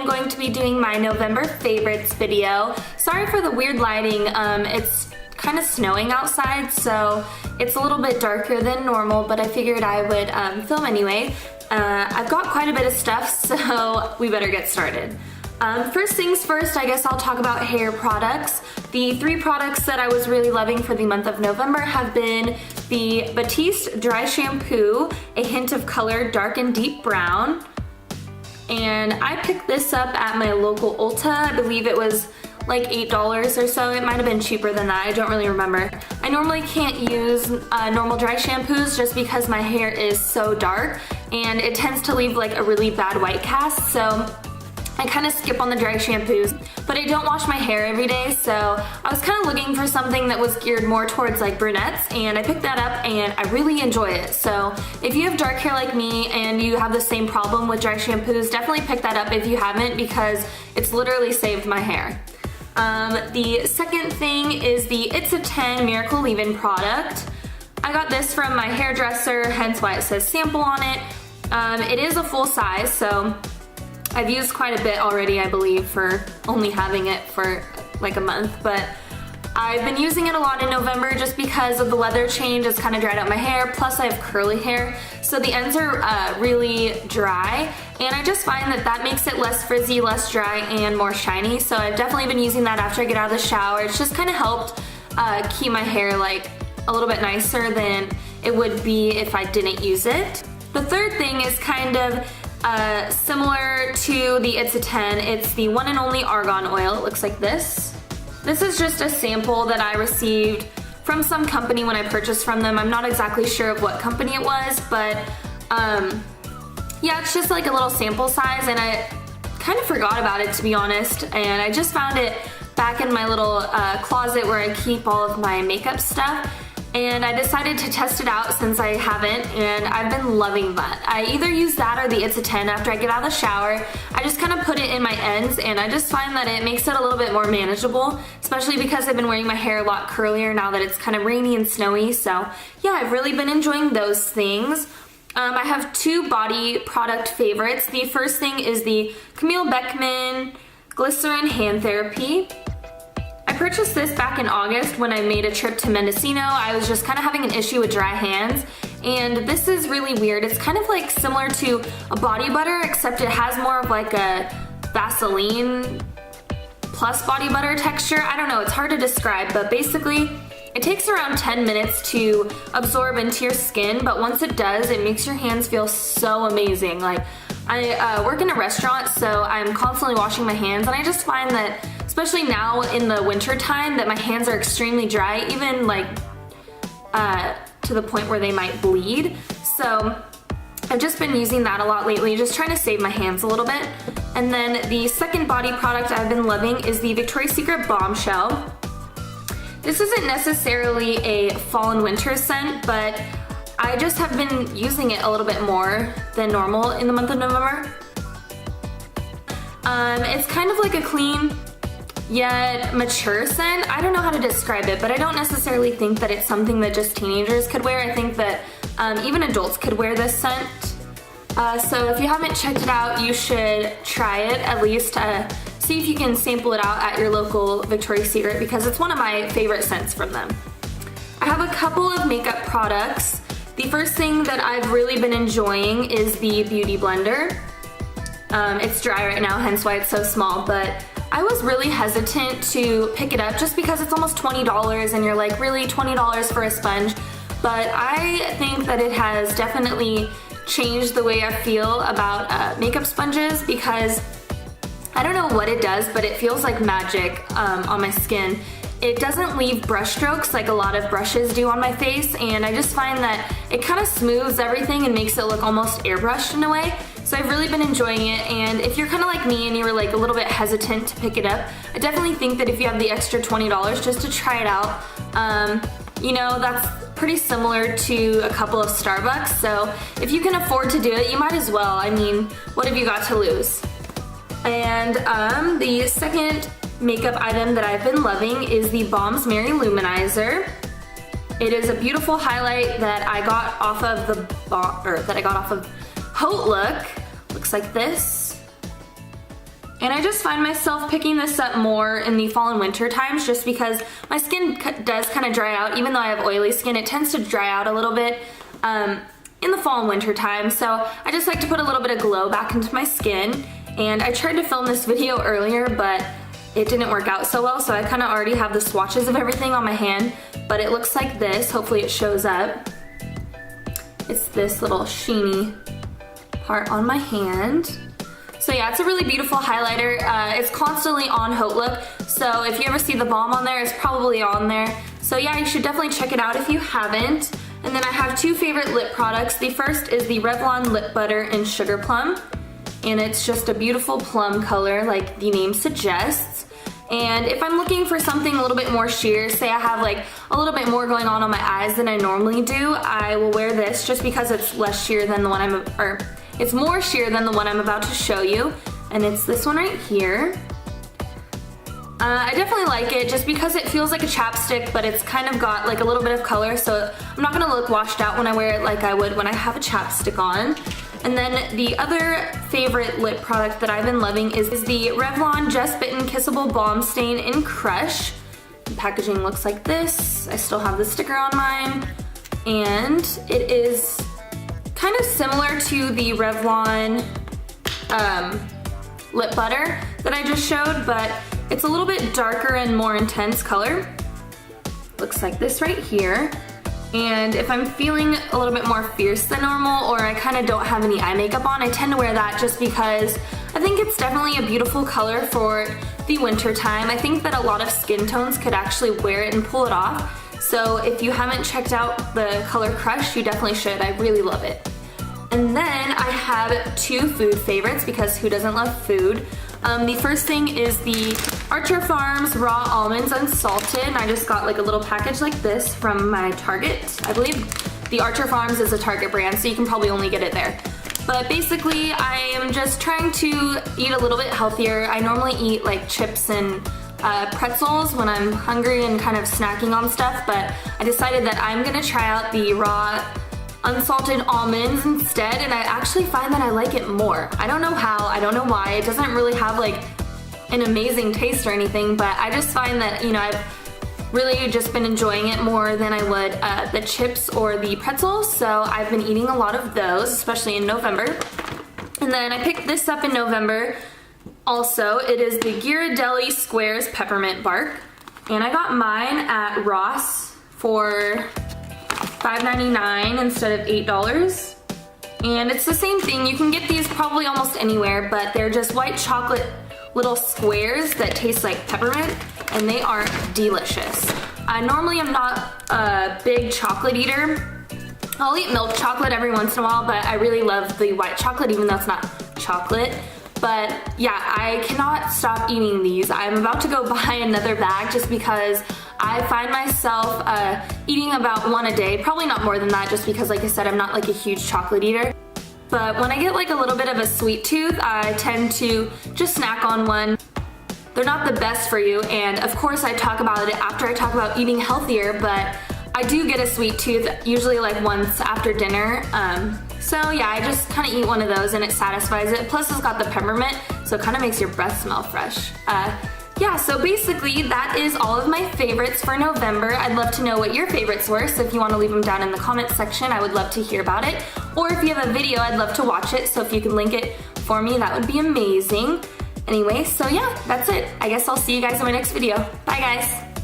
going to be doing my November favorites video. Sorry for the weird lighting, it's kind of snowing outside, so it's a little bit darker than normal, but I figured I would film anyway. I've got quite a bit of stuff, so we better get started. First things first, I guess I'll talk about hair products. The 3 products that I was really loving for the month of November have been the Batiste Dry Shampoo, a hint of color, dark and deep brown. And I picked this up at my local Ulta. I believe it was like $8 or so. It might have been cheaper than that, I don't really remember. I normally can't use normal dry shampoos just because my hair is so dark and it tends to leave like a really bad white cast, so I kind of skip on the dry shampoos, but I don't wash my hair every day, so I was kind of looking for something that was geared more towards like brunettes, and I picked that up and I really enjoy it. So if you have dark hair like me and you have the same problem with dry shampoos, definitely pick that up if you haven't, because it's literally saved my hair. The second thing is the It's a 10 Miracle Leave-In product. I got this from my hairdresser, hence why it says sample on it. It is a full size, so I've used quite a bit already, I believe, for only having it for like a month, but I've been using it a lot in November just because of the weather change. It's kind of dried out my hair, plus I have curly hair, so the ends are really dry, and I just find that that makes it less frizzy, less dry, and more shiny, so I've definitely been using that after I get out of the shower. It's just kind of helped keep my hair like a little bit nicer than it would be if I didn't use it. The third thing is kind of similar to the It's a 10. It's the One and Only Argan Oil. It looks like this. This is just a sample that I received from some company when I purchased from them. I'm not exactly sure of what company it was, but yeah, it's just like a little sample size, and I kind of forgot about it, to be honest, and I just found it back in my little closet where I keep all of my makeup stuff. And I decided to test it out since I haven't, and I've been loving that. I either use that or the It's a 10 after I get out of the shower. I just kind of put it in my ends, and I just find that it makes it a little bit more manageable, especially because I've been wearing my hair a lot curlier now that it's kind of rainy and snowy. So yeah, I've really been enjoying those things. I have 2 body product favorites. The first thing is the Camille Beckman Glycerin Hand Therapy. I purchased this back in August when I made a trip to Mendocino. I was just kind of having an issue with dry hands, and this is really weird. It's kind of like similar to a body butter, except it has more of like a Vaseline plus body butter texture. I don't know, it's hard to describe, but basically it takes around 10 minutes to absorb into your skin, but once it does, it makes your hands feel so amazing. Like, I work in a restaurant, so I'm constantly washing my hands, and I just find that, especially now in the winter time, that my hands are extremely dry, even like to the point where they might bleed. So I've just been using that a lot lately, just trying to save my hands a little bit. And then the second body product I've been loving is the Victoria's Secret Bombshell. This isn't necessarily a fall and winter scent, but I just have been using it a little bit more than normal in the month of November. It's kind of like a clean yet mature scent. I don't know how to describe it, but I don't necessarily think that it's something that just teenagers could wear. I think that even adults could wear this scent. So if you haven't checked it out, you should try it, at least see if you can sample it out at your local Victoria's Secret, because it's one of my favorite scents from them. I have a couple of makeup products. The first thing that I've really been enjoying is the Beauty Blender. It's dry right now, hence why it's so small, but I was really hesitant to pick it up just because it's almost $20, and you're like, really, $20 for a sponge? But I think that it has definitely changed the way I feel about makeup sponges, because I don't know what it does, but it feels like magic on my skin. It doesn't leave brush strokes like a lot of brushes do on my face, and I just find that it kind of smooths everything and makes it look almost airbrushed in a way. So I've really been enjoying it, and if you're kind of like me and you were like a little bit hesitant to pick it up, I definitely think that if you have the extra $20 just to try it out, you know, that's pretty similar to a couple of Starbucks, so if you can afford to do it, you might as well. I mean, what have you got to lose? And the second makeup item that I've been loving is the Balms Mary Luminizer. It is a beautiful highlight that I got off of Haute Look. Looks like this. And I just find myself picking this up more in the fall and winter times just because my skin does kind of dry out. Even though I have oily skin, it tends to dry out a little bit in the fall and winter time. So I just like to put a little bit of glow back into my skin. And I tried to film this video earlier, but it didn't work out so well. So I kind of already have the swatches of everything on my hand, but it looks like this. Hopefully it shows up. It's this little sheeny part on my hand. So yeah, it's a really beautiful highlighter. It's constantly on Haute Look, so if you ever see the balm on there, it's probably on there. So yeah, you should definitely check it out if you haven't. And then I have two favorite lip products. The first is the Revlon Lip Butter in Sugar Plum, and it's just a beautiful plum color like the name suggests. And if I'm looking for something a little bit more sheer, say I have like a little bit more going on my eyes than I normally do, I will wear this just because it's less sheer than the one it's more sheer than the one I'm about to show you, and it's this one right here. I definitely like it just because it feels like a chapstick, but it's kind of got like a little bit of color, so I'm not gonna look washed out when I wear it like I would when I have a chapstick on. And then the other favorite lip product that I've been loving is the Revlon Just Bitten Kissable Balm Stain in Crush. The packaging looks like this. I still have the sticker on mine, and it is kind of similar to the Revlon lip butter that I just showed, but it's a little bit darker and more intense color. Looks like this right here. And if I'm feeling a little bit more fierce than normal, or I kind of don't have any eye makeup on, I tend to wear that just because I think it's definitely a beautiful color for the winter time. I think that a lot of skin tones could actually wear it and pull it off. So if you haven't checked out the color Crush, you definitely should. I really love it. And then I have two food favorites because who doesn't love food? The first thing is the Archer Farms Raw Almonds Unsalted. And I just got like a little package like this from my Target. I believe the Archer Farms is a Target brand, so you can probably only get it there. But basically, I am just trying to eat a little bit healthier. I normally eat like chips and pretzels when I'm hungry and kind of snacking on stuff, but I decided that I'm gonna try out the raw unsalted almonds instead, and I actually find that I like it more. I don't know how, I don't know why. It doesn't really have like an amazing taste or anything, but I just find that, you know, I've really just been enjoying it more than I would the chips or the pretzels, so I've been eating a lot of those, especially in November. And then I picked this up in November also. It is the Ghirardelli Squares Peppermint Bark, and I got mine at Ross for $5.99 instead of $8. And it's the same thing. You can get these probably almost anywhere, but they're just white chocolate little squares that taste like peppermint, and they are delicious. I normally am not a big chocolate eater. I'll eat milk chocolate every once in a while, but I really love the white chocolate, even though it's not chocolate. But yeah, I cannot stop eating these. I'm about to go buy another bag just because I find myself eating about one a day, probably not more than that, just because like I said, I'm not like a huge chocolate eater. But when I get like a little bit of a sweet tooth, I tend to just snack on one. They're not the best for you, and of course I talk about it after I talk about eating healthier, but I do get a sweet tooth usually like once after dinner. So yeah, I just kind of eat one of those and it satisfies it. Plus it's got the peppermint, so it kind of makes your breath smell fresh. Yeah, so basically that is all of my favorites for November. I'd love to know what your favorites were, so if you want to leave them down in the comments section, I would love to hear about it. Or if you have a video, I'd love to watch it, so if you can link it for me, that would be amazing. Anyway, so yeah, that's it. I guess I'll see you guys in my next video. Bye guys!